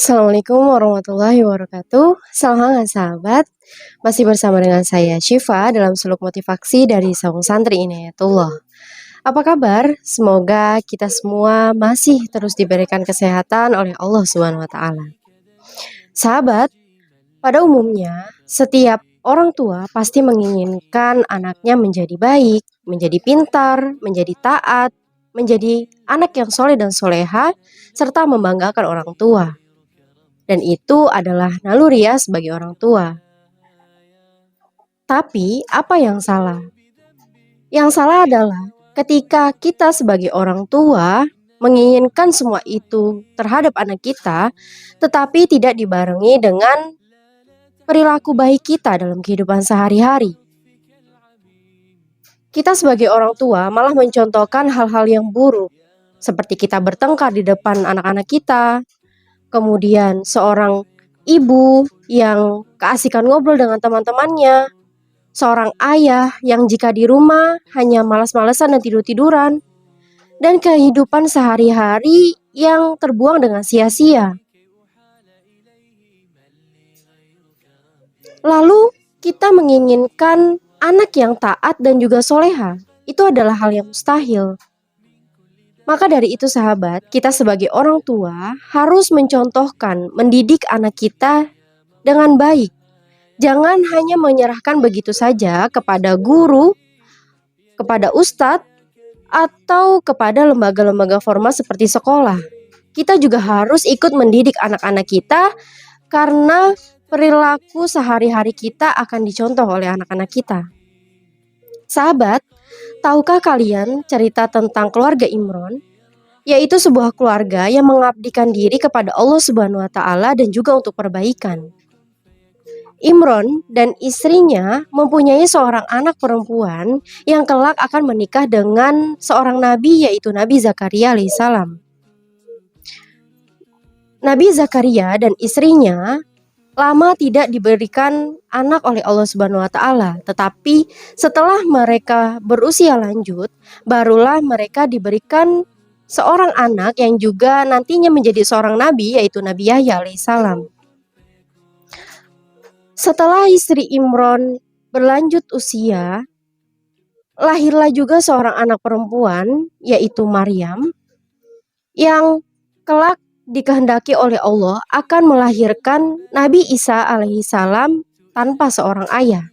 Assalamualaikum warahmatullahi wabarakatuh. Salam hangat sahabat. Masih bersama dengan saya Syifa dalam suluk motivasi dari Saung Santri Inayatullah. Apa kabar? Semoga kita semua masih terus diberikan kesehatan oleh Allah Subhanahu wa taala. Sahabat, pada umumnya setiap orang tua pasti menginginkan anaknya menjadi baik, menjadi pintar, menjadi taat, menjadi anak yang soleh dan soleha, serta membanggakan orang tua. Dan itu adalah naluri ya sebagai orang tua. Tapi apa yang salah? Yang salah adalah ketika kita sebagai orang tua menginginkan semua itu terhadap anak kita, tetapi tidak dibarengi dengan perilaku baik kita dalam kehidupan sehari-hari. Kita sebagai orang tua malah mencontohkan hal-hal yang buruk, seperti kita bertengkar di depan anak-anak kita, kemudian seorang ibu yang keasikan ngobrol dengan teman-temannya, seorang ayah yang jika di rumah hanya malas-malesan dan tidur-tiduran, dan kehidupan sehari-hari yang terbuang dengan sia-sia. Lalu kita menginginkan anak yang taat dan juga soleha, itu adalah hal yang mustahil. Maka dari itu sahabat, kita sebagai orang tua harus mencontohkan, mendidik anak kita dengan baik. Jangan hanya menyerahkan begitu saja kepada guru, kepada ustadz, atau kepada lembaga-lembaga formal seperti sekolah. Kita juga harus ikut mendidik anak-anak kita karena perilaku sehari-hari kita akan dicontoh oleh anak-anak kita. Sahabat, tahukah kalian cerita tentang keluarga Imron? Yaitu sebuah keluarga yang mengabdikan diri kepada Allah Subhanahu wa taala dan juga untuk perbaikan. Imron dan istrinya mempunyai seorang anak perempuan yang kelak akan menikah dengan seorang nabi, yaitu Nabi Zakaria alaihissalam. Nabi Zakaria dan istrinya lama tidak diberikan anak oleh Allah Subhanahu wa taala, tetapi setelah mereka berusia lanjut, barulah mereka diberikan seorang anak yang juga nantinya menjadi seorang nabi, yaitu Nabi Yahya alaihissalam. Setelah istri Imron berlanjut usia, lahirlah juga seorang anak perempuan, yaitu Maryam, yang kelak dikehendaki oleh Allah akan melahirkan Nabi Isa alaihissalam tanpa seorang ayah.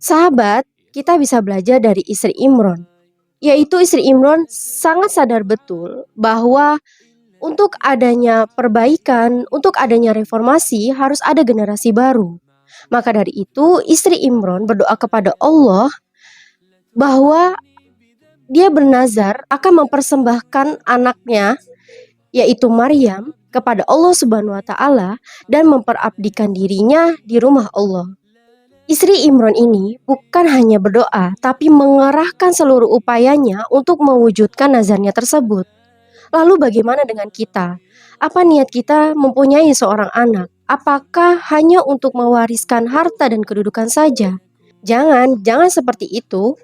Sahabat, kita bisa belajar dari istri Imron, yaitu istri Imron sangat sadar betul bahwa untuk adanya perbaikan, untuk adanya reformasi harus ada generasi baru. Maka dari itu istri Imron berdoa kepada Allah bahwa dia bernazar akan mempersembahkan anaknya, yaitu Maryam, kepada Allah Subhanahu wa taala dan memperabdikan dirinya di rumah Allah. Istri Imron ini bukan hanya berdoa, tapi mengerahkan seluruh upayanya untuk mewujudkan nazarnya tersebut. Lalu bagaimana dengan kita? Apa niat kita mempunyai seorang anak? Apakah hanya untuk mewariskan harta dan kedudukan saja? Jangan seperti itu.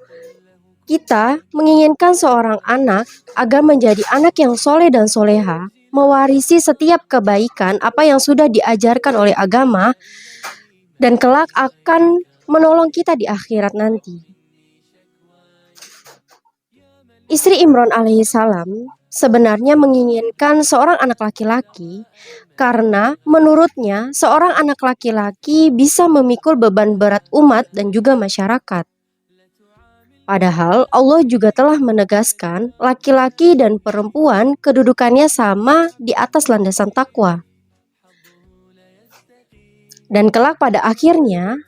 Kita menginginkan seorang anak agar menjadi anak yang soleh dan soleha, mewarisi setiap kebaikan apa yang sudah diajarkan oleh agama, dan kelak akan menolong kita di akhirat nanti. Istri Imron alaihissalam sebenarnya menginginkan seorang anak laki-laki karena menurutnya seorang anak laki-laki bisa memikul beban berat umat dan juga masyarakat. Padahal Allah juga telah menegaskan laki-laki dan perempuan kedudukannya sama di atas landasan takwa. Dan kelak pada akhirnya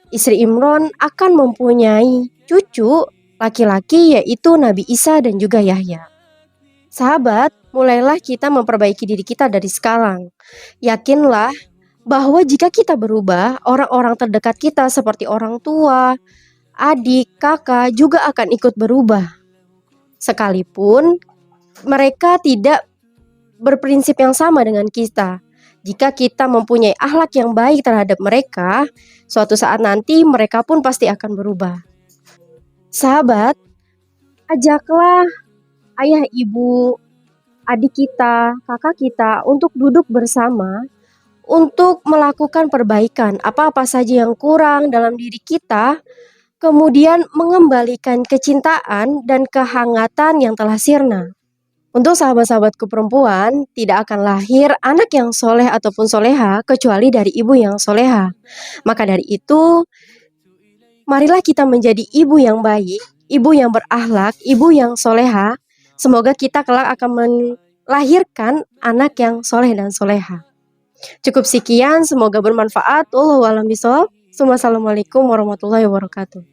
istri Imron akan mempunyai cucu laki-laki, yaitu Nabi Isa dan juga Yahya. Sahabat, mulailah kita memperbaiki diri kita dari sekarang. Yakinlah bahwa jika kita berubah, orang-orang terdekat kita seperti orang tua, adik, kakak juga akan ikut berubah. Sekalipun mereka tidak berprinsip yang sama dengan kita. Jika kita mempunyai akhlak yang baik terhadap mereka, suatu saat nanti mereka pun pasti akan berubah. Sahabat, ajaklah ayah ibu, adik kita, kakak kita untuk duduk bersama untuk melakukan perbaikan apa-apa saja yang kurang dalam diri kita, kemudian mengembalikan kecintaan dan kehangatan yang telah sirna. Untuk sahabat-sahabatku perempuan, tidak akan lahir anak yang soleh ataupun soleha kecuali dari ibu yang soleha. Maka dari itu, marilah kita menjadi ibu yang baik, ibu yang berakhlak, ibu yang soleha. Semoga kita kelak akan melahirkan anak yang soleh dan soleha. Cukup sekian, semoga bermanfaat. Wallahu a'lam bishawab. Assalamualaikum warahmatullahi wabarakatuh.